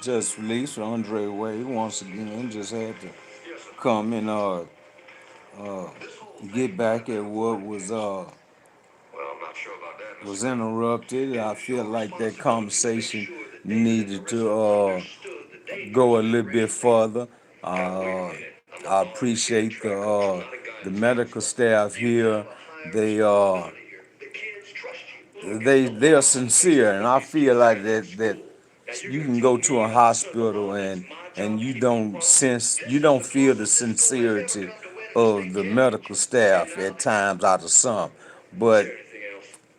just released Andre Wade once again. Just had to come and uh, get back at what was interrupted. I feel like that conversation needed to go a little bit further. Uh, I appreciate the medical staff here. They uh, they are sincere, and I feel like that you can go to a hospital and you don't feel the sincerity of the medical staff at times out of some, but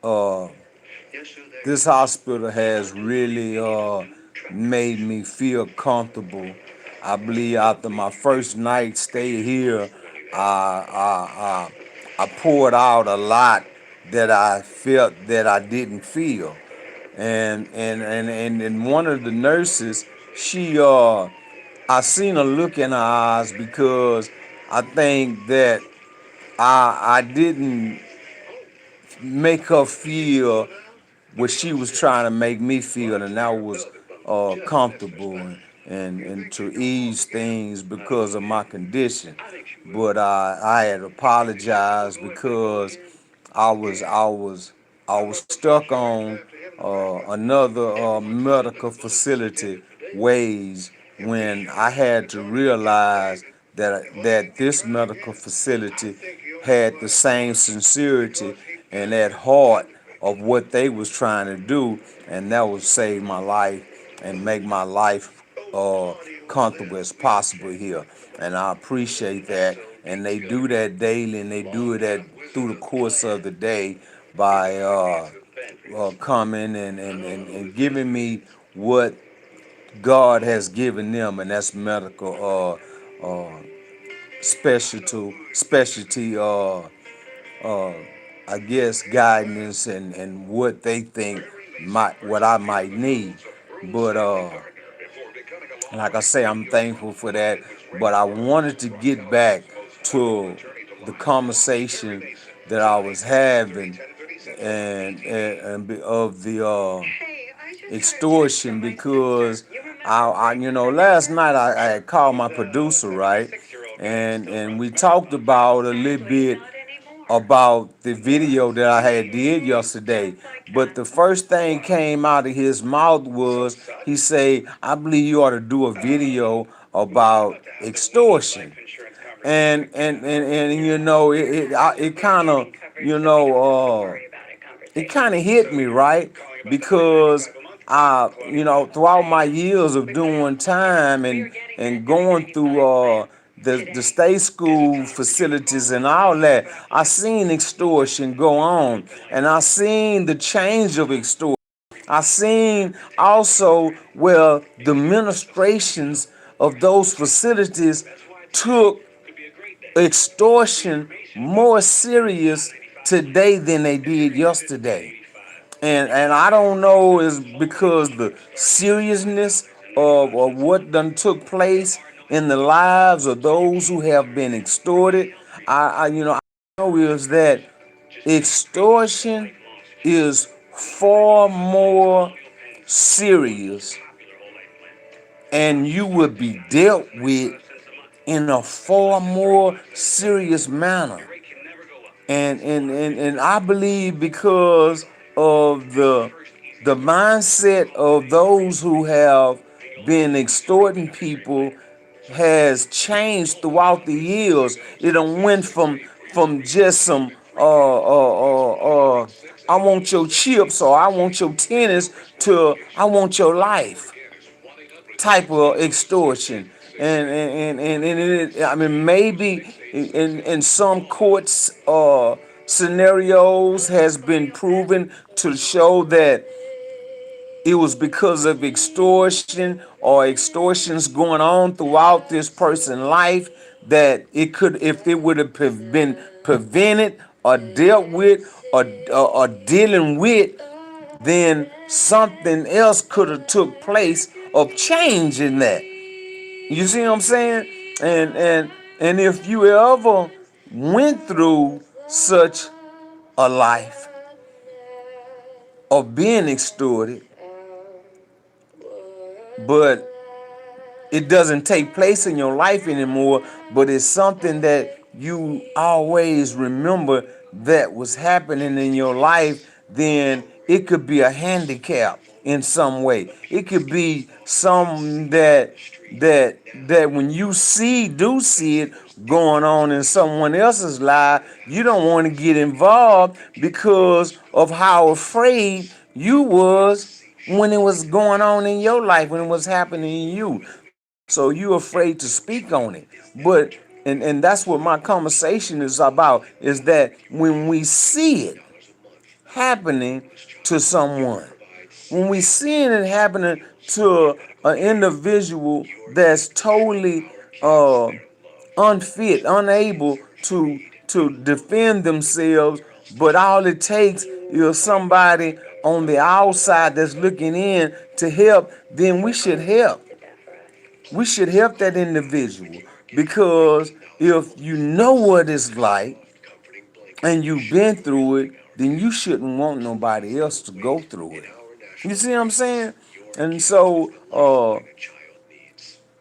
uh, this hospital has really made me feel comfortable. I believe after my first night stay here, I poured out a lot that I felt that I didn't feel, and one of the nurses, she I seen a look in her eyes because I think that I didn't make her feel what she was trying to make me feel, and that was comfortable and to ease things because of my condition. But I had apologized because I was I was I was stuck on another medical facility ways when I had to realize that this medical facility had the same sincerity and that heart of what they was trying to do, and that would save my life and make my life comfortable as possible here. And I appreciate that. And they do that daily, and they do it through the course of the day by coming and giving me what God has given them, and that's medical specialty uh, I guess guidance and what they think what I might need. But like I say, I'm thankful for that. But I wanted to get back to the conversation that I was having and of the extortion because last night I had called my producer, right, and we talked about a little bit about the video that I had did yesterday. But the first thing came out of his mouth was he say, "I believe you ought to do a video about extortion." And it kind of you know it kind of hit me, right, because throughout my years of doing time and going through the state school facilities and all that, I seen extortion go on, and I seen the change of extortion. I seen also where the administrations of those facilities took extortion more serious today than they did yesterday. And I don't know is because the seriousness of what done took place in the lives of those who have been extorted. I know is that extortion is far more serious, and you will be dealt with in a far more serious manner. And I believe because of the mindset of those who have been extorting people has changed throughout the years. It done went from just some I want your chips or I want your tennis to I want your life type of extortion. I mean, maybe in some courts scenarios has been proven to show that it was because of extortion or extortions going on throughout this person's life that it could, if it would have been prevented or dealt with or dealing with, then something else could have took place of changing that. You see what I'm saying? And if you ever went through such a life of being extorted, but it doesn't take place in your life anymore, but it's something that you always remember that was happening in your life, then it could be a handicap in some way. It could be something that when you do see it going on in someone else's life, you don't want to get involved because of how afraid you was when it was going on in your life, when it was happening in you. So you afraid to speak on it. But and that's what my conversation is about, is that when we see it happening to someone, when we seeing it happening to an individual that's totally uh unfit, unable to defend themselves, but all it takes is somebody on the outside that's looking in to help, then we should help that individual, because if you know what it's like and you've been through it, then you shouldn't want nobody else to go through it. You see what I'm saying? And so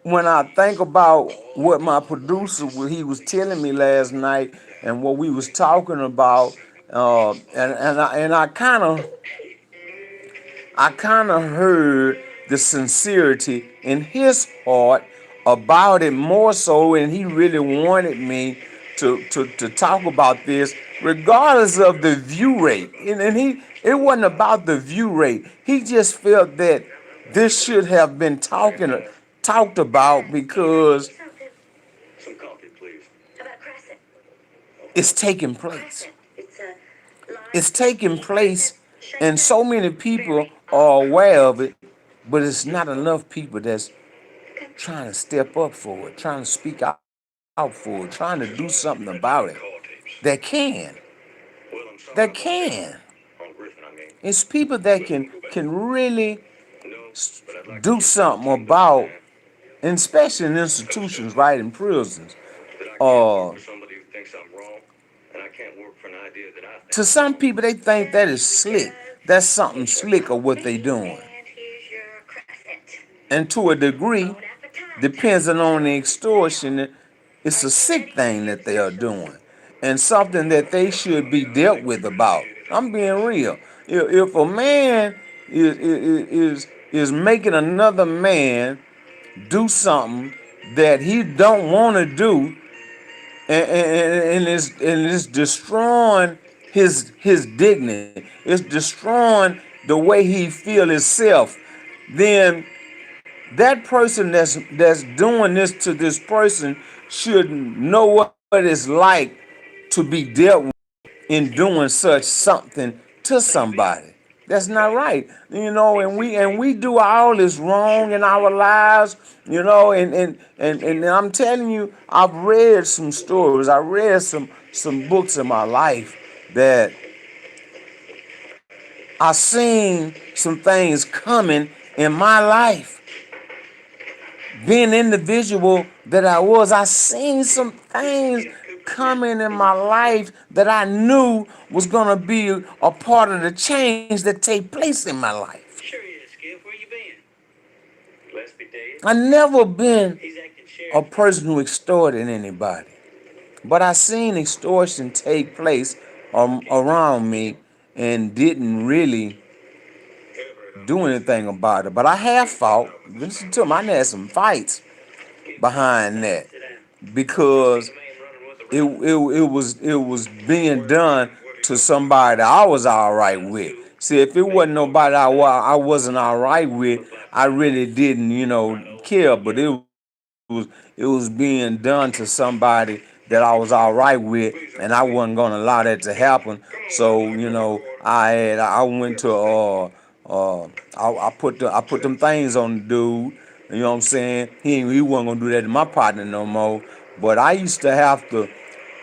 when I think about what my producer, what he was telling me last night, and what we was talking about, and I kind of heard the sincerity in his heart about it more so, and he really wanted me to talk about this, regardless of the view rate. And it wasn't about the view rate. He just felt that this should have been talked about because it's taking place. It's taking place, and so many people are aware of it, but it's not enough people that's trying to step up for it, trying to speak out for it, trying to do something about it. That can. It's people that can really do something about, and especially in institutions, right, in prisons. Uh, to some people, they think that is slick. That's something slick of what they doing. And to a degree, depending on the extortion, it's a sick thing that they are doing, and something that they should be dealt with about. I'm being real. If a man is making another man do something that he don't want to do, and it's destroying his dignity, it's destroying the way he feel himself, then that person that's doing this to this person should know what it's like to be dealt with in doing such something to somebody. That's not right, and we do all this wrong in our lives, and I'm telling you, I've read some stories, I read some books in my life that I seen some things coming in my life. Being the individual that I seen some things coming in my life that I knew was gonna be a part of the change that take place in my life. I never been a person who extorted anybody, but I seen extortion take place around me and didn't really do anything about it. But I have fought. Listen to me, I had some fights behind that because it was being done to somebody I was all right with. See, if it wasn't nobody I wasn't all right with, I really didn't, care. But it was being done to somebody that I was all right with, and I wasn't gonna allow that to happen. So I went to I put them things on the dude. You know what I'm saying? He wasn't gonna do that to my partner no more. But I used to have to,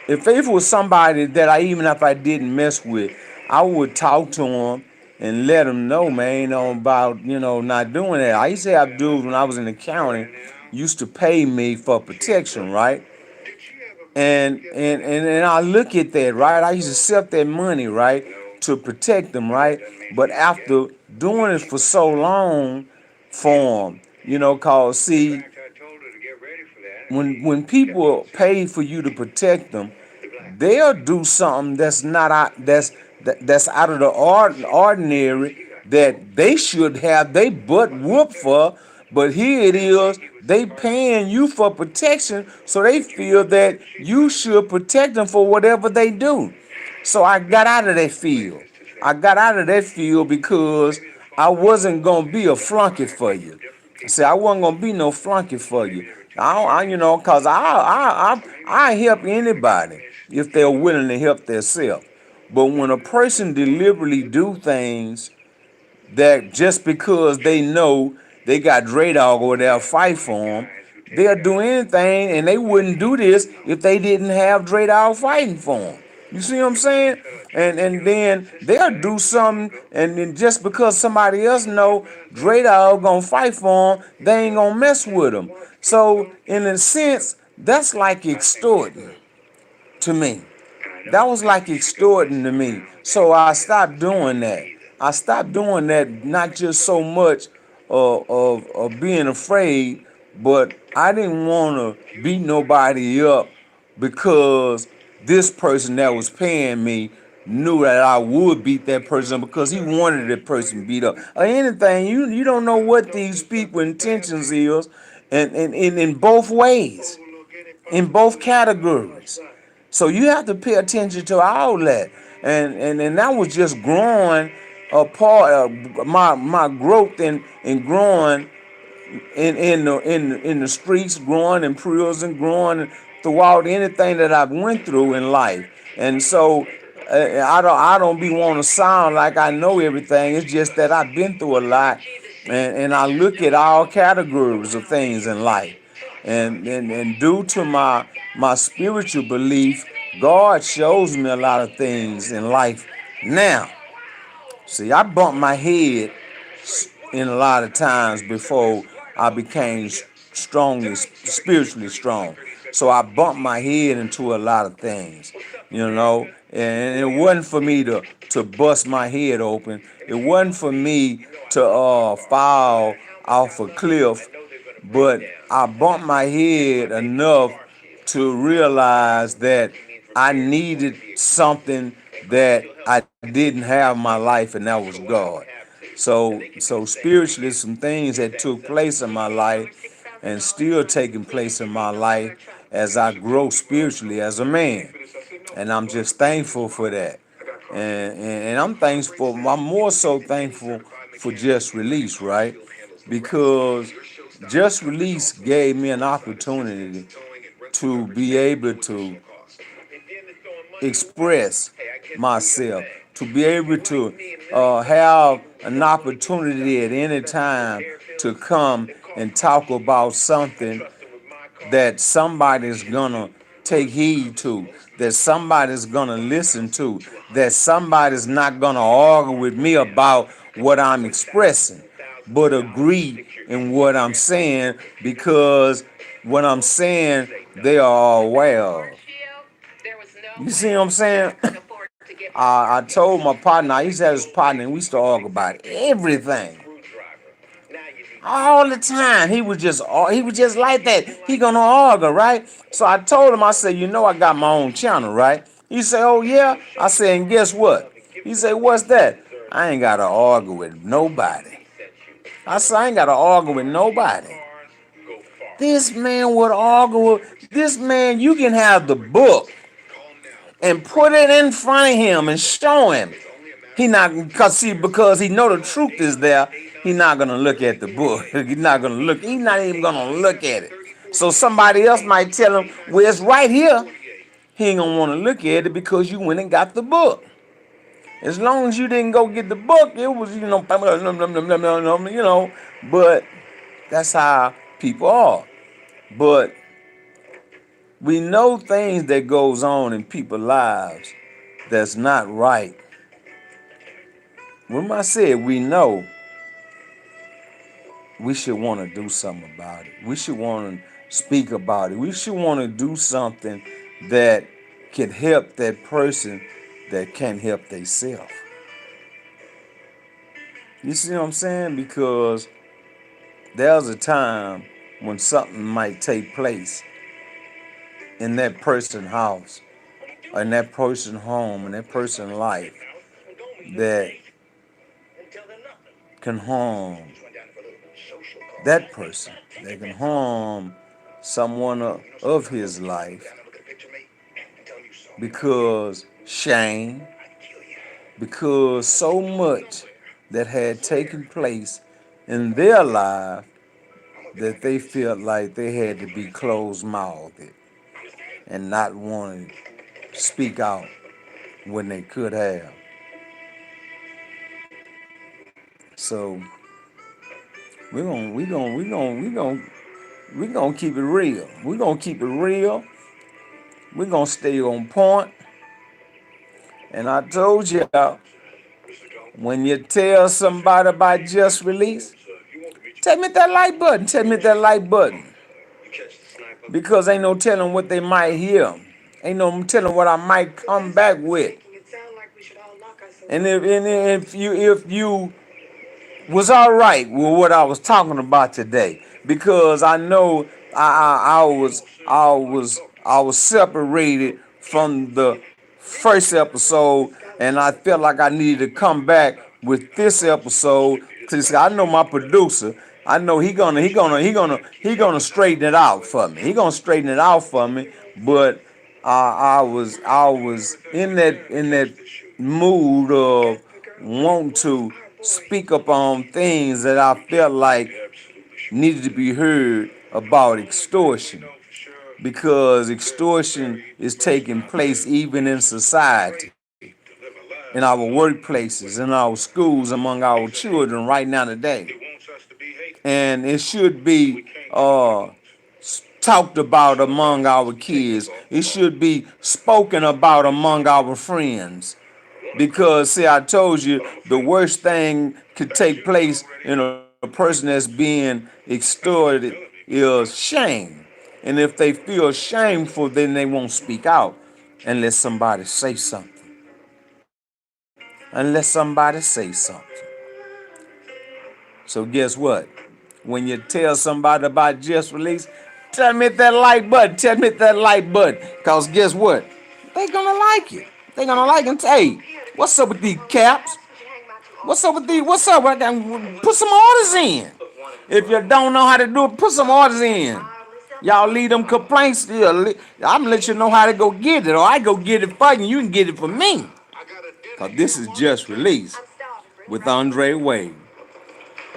if it was somebody that even if I didn't mess with, I would talk to him and let him know, man, about not doing that. I used to have dudes when I was in the county used to pay me for protection, right? And I look at that, right? I used to accept that money, right, to protect them, right? But after doing it for so long for them, cause see, when people pay for you to protect them, they'll do something that's not out that's out of the ordinary that they should have they butt whooped for. But here it is, they paying you for protection, so they feel that you should protect them for whatever they do. So I got out of that field. I got out of that field because I wasn't gonna be a flunky for you. See, I wasn't gonna be no flunky for you. Cause I help anybody if they're willing to help themselves. But when a person deliberately do things that just because they know they got Dre Dog or they'll fight for them, they'll do anything, and they wouldn't do this if they didn't have Dre Dog fighting for them. You see what I'm saying? And then they'll do something, and then just because somebody else know Dre Dog gonna fight for them, they ain't gonna mess with them. So in a sense, that's like extorting to me. That was like extorting to me. So I stopped doing that. I stopped doing that not just so much of being afraid, but I didn't want to beat nobody up because this person that was paying me knew that I would beat that person because he wanted that person beat up. Or anything, you don't know what these people intentions is, and in both ways, in both categories. So you have to pay attention to all that, and that was just growing a part of my growth in growing in the streets, growing in prison, growing throughout anything that I've went through in life. And so I don't be want to sound like I know everything. It's just that I've been through a lot, and I look at all categories of things in life. And due to my spiritual belief, God shows me a lot of things in life. Now, see, I bumped my head in a lot of times before I became strongly spiritually strong. So I bumped my head into a lot of things, and it wasn't for me to bust my head open. It wasn't for me to fall off a cliff, but I bumped my head enough to realize that I needed something that I didn't have in my life, and that was God. So spiritually, some things that took place in my life and still taking place in my life as I grow spiritually as a man. And I'm just thankful for that. And I'm thankful, I'm more so thankful for Just Release, right? Because Just Release gave me an opportunity to be able to express myself, to be able to have an opportunity at any time to come and talk about something that somebody's gonna take heed to, that somebody's gonna listen to, that somebody's not gonna argue with me about what I'm expressing, but agree in what I'm saying because what I'm saying they are aware of. You see what I'm saying? I told my partner, I used to have this partner, and we used to argue about everything all the time. He was just like that. He gonna argue, right? So I told him, I said, I got my own channel, right? He said, oh yeah. I said, and guess what? He said, what's that? I ain't gotta argue with nobody. I said, I ain't gotta argue with nobody. This man would argue with this man. You can have the book and put it in front of him and show him. He not because he know the truth is there. He not gonna look at the book. He's not gonna look. He's not even gonna look at it. So somebody else might tell him, "Well, it's right here." He ain't gonna want to look at it because you went and got the book. As long as you didn't go get the book, it was But that's how people are. But we know things that goes on in people's lives that's not right. When I said we know, we should want to do something about it. We should want to speak about it. We should want to do something that can help that person that can't help themselves. You see what I'm saying? Because there's a time when something might take place in that person's house, or in that person's home, in that person's life that can harm that person, that can harm someone of his life because shame, because so much that had taken place in their life that they felt like they had to be closed-mouthed and not want to speak out when they could have. So we're gonna keep it real. We're gonna keep it real. We're gonna stay on point. And I told you, when you tell somebody about just release, tell me that like button. Tell me that like button. Because ain't no telling what they might hear. Ain't no telling what I might come back with. And if you was all right with what I was talking about today, because I know I was separated from the first episode, and I felt like I needed to come back with this episode because I know my producer. I know he gonna straighten it out for me. He gonna straighten it out for me. But I was in that mood of want to speak upon things that I felt like needed to be heard about extortion, because extortion is taking place even in society, in our workplaces, in our schools, among our children right now today. And it should be talked about among our kids. It should be spoken about among our friends. Because, see, I told you the worst thing could take place in a person that's being extorted is shame. And if they feel shameful, then they won't speak out unless somebody say something. Unless somebody say something. So guess what? When you tell somebody about just release, tell me that like button. Tell me that like button. Because guess what? They gonna like it. They gonna like it. Hey, what's up with these caps? What's up with these? What's up? I got put some orders in. If you don't know how to do it, put some orders in. Y'all leave them complaints still. I'm gonna let you know how to go get it, or I go get it for you. You can get it for me. Cause this is just released with Andre Wade,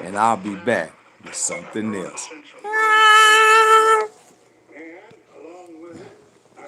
and I'll be back with something else.